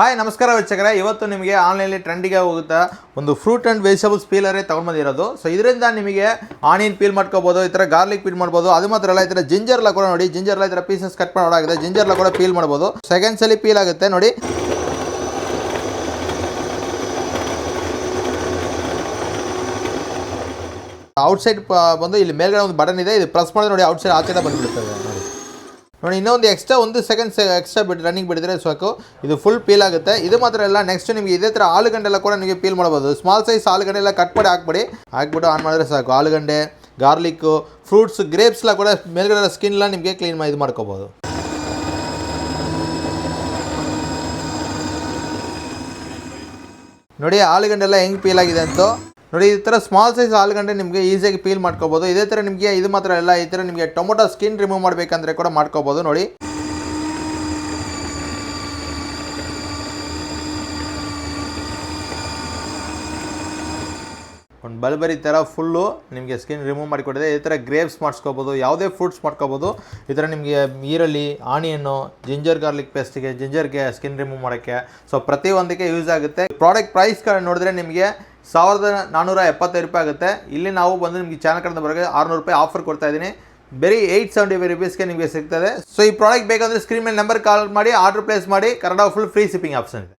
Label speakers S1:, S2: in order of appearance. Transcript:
S1: Hi ನಮಸ್ಕಾರ ವೀಕ್ಷಕರೇ, ಇವತ್ತು ನಿಮಗೆ ಆನ್ಲೈನಲ್ಲಿ ಟ್ರೆಂಡಿಗೆ ಹೋಗುತ್ತಾ ಒಂದು ಫ್ರೂಟ್ ಆ್ಯಂಡ್ ವೆಜಿಟೇಬಲ್ಸ್ ಪೀಲರೇ ತೊಗೊಂಡ್ಬಂದಿರೋದು. ಸೊ ಇದರಿಂದ ನಿಮಗೆ ಆನಿಯನ್ ಪೀಲ್ ಮಾಡ್ಕೋಬೋದು, ಈ ಥರ ಗಾರ್ಲಿಕ್ ಪೀಲ್ ಮಾಡ್ಬೋದು. ಅದು ಮಾತ್ರ ಅಲ್ಲ, ಈ ಥರ ಜಿಂಜರ್ಲ ಕೂಡ ನೋಡಿ, ಜಿಂಜರ್ಲ ಈ ಥರ ಪೀಸಸ್ ಕಟ್ ಮಾಡೋದಾಗಿದೆ. ಜಿಂಜರ್ಲ ಕೂಡ ಪೀಲ್ ಮಾಡ್ಬೋದು. ಸೆಕೆಂಡ್ಸಲ್ಲಿ ಪೀಲ್ ಆಗುತ್ತೆ ನೋಡಿ. ಔಟ್ಸೈಡ್ ಬಂದು ಇಲ್ಲಿ ಮೇಲ್ಗಡೆ ಒಂದು ಬಟನ್ ಇದೆ, ಇದು ಪ್ರೆಸ್ ಮಾಡಿದ್ರೆ ನೋಡಿ ಔಟ್ಸೈಡ್ ಆಚೆ ಬಂದುಬಿಡ್ತದೆ ನೋಡಿ. ಇನ್ನೊಂದು ಒಂದು ಸೆಕೆಂಡ್ ಎಕ್ಸ್ಟ್ರಾ ರನ್ನಿಂಗ್ ಬಿಟ್ಟಿದ್ರೆ ಸಾಕು, ಇದು ಫುಲ್ ಪೀಲ್ ಆಗುತ್ತೆ. ಇದು ಮಾತ್ರ ಎಲ್ಲ ನೆಕ್ಸ್ಟ್ ನಿಮಗೆ ಇದೇ ಥರ ಆಲೂಗಡ್ಡೆ ಎಲ್ಲ ಕೂಡ ನಿಮಗೆ ಪೀಲ್ ಮಾಡ್ಬೋದು. ಸ್ಮಾಲ್ ಸೈಜ್ ಆಲೂಗಡ್ಡೆ ಎಲ್ಲ ಕಟ್ ಮಾಡಿ ಹಾಕ್ಬಿಟ್ಟು ಆನ್ ಮಾಡಿದ್ರೆ ಸಾಕು. ಆಲೂಗಡ್ಡೆ, ಗಾರ್ಲಿಕ್ಕು, ಫ್ರೂಟ್ಸ್, ಗ್ರೇಪ್ಸ್ ಎಲ್ಲ ಕೂಡ ಮೇಲ್ಗಡೆ ಸ್ಕಿನ್ ಎಲ್ಲ ನಿಮಗೆ ಕ್ಲೀನ್ ಇದು ಮಾಡ್ಕೋಬೋದು. ನೋಡಿ ಆಲೂಗಡ್ಡೆ ಎಲ್ಲ ಹೆಂಗೆ ಪೀಲ್ ಆಗಿದೆ ಅಂತ ನೋಡಿ. ಈ ಥರ ಸ್ಮಾಲ್ ಸೈಜ್ ಆಲೂಗಡ್ಡೆ ನಿಮಗೆ ಈಸಿಯಾಗಿ ಪೀಲ್ ಮಾಡ್ಕೋಬೋದು. ಇದೇ ಥರ ನಿಮಗೆ ಇದು ಮಾತ್ರ ಎಲ್ಲ, ಈ ಥರ ನಿಮಗೆ ಟೊಮೊಟೊ ಸ್ಕಿನ್ ರಿಮೂವ್ ಮಾಡಬೇಕಂದ್ರೆ ಕೂಡ ಮಾಡ್ಕೋಬೋದು ನೋಡಿ. ಒಂದು ಬಲ್ಬರಿ ಥರ ಫುಲ್ಲು ನಿಮಗೆ ಸ್ಕಿನ್ ರಿಮೂವ್ ಮಾಡಿಕೊಟ್ಟಿದೆ. ಈ ಥರ ಗ್ರೇಪ್ಸ್ ಮಾಡಿಸ್ಕೋಬೋದು, ಯಾವುದೇ ಫ್ರೂಟ್ಸ್ ಮಾಡ್ಕೋಬೋದು. ಈ ಥರ ನಿಮಗೆ ಈರುಳ್ಳಿ, ಆನಿಯನ್ನು, ಜಿಂಜರ್ ಗಾರ್ಲಿಕ್ ಪೇಸ್ಟಿಗೆ, ಜಿಂಜರ್ಗೆ ಸ್ಕಿನ್ ರಿಮೂವ್ ಮಾಡೋಕ್ಕೆ, ಸೊ ಪ್ರತಿಯೊಂದಕ್ಕೆ ಯೂಸ್ ಆಗುತ್ತೆ. ಪ್ರಾಡಕ್ಟ್ ಪ್ರೈಸ್ ನೋಡಿದ್ರೆ ನಿಮಗೆ 1475 ರೂಪಾಯಿ ಆಗುತ್ತೆ. ಇಲ್ಲಿ ನಾವು ಬಂದು ನಿಮಗೆ ಚಾನಲ್ ಕಡೆಯಿಂದ ಬರೋಕ್ಕೆ 600 ರೂಪಾಯಿ ಆಫರ್ ಕೊಡ್ತಾ ಇದ್ದೀನಿ. ಬರೀ 875 rupeesಗೆ ನಿಮಗೆ ಸಿಗ್ತದೆ. ಸೊ ಈ ಪ್ರಾಡಕ್ಟ್ ಬೇಕಂದರೆ ಸ್ಕ್ರೀನ್ ಮೇಲೆ ನಂಬರ್ ಕಾಲ್ ಮಾಡಿ ಆರ್ಡರ್ ಪ್ಲೇಸ್ ಮಾಡಿ. Kannada full free shipping option ಇದೆ.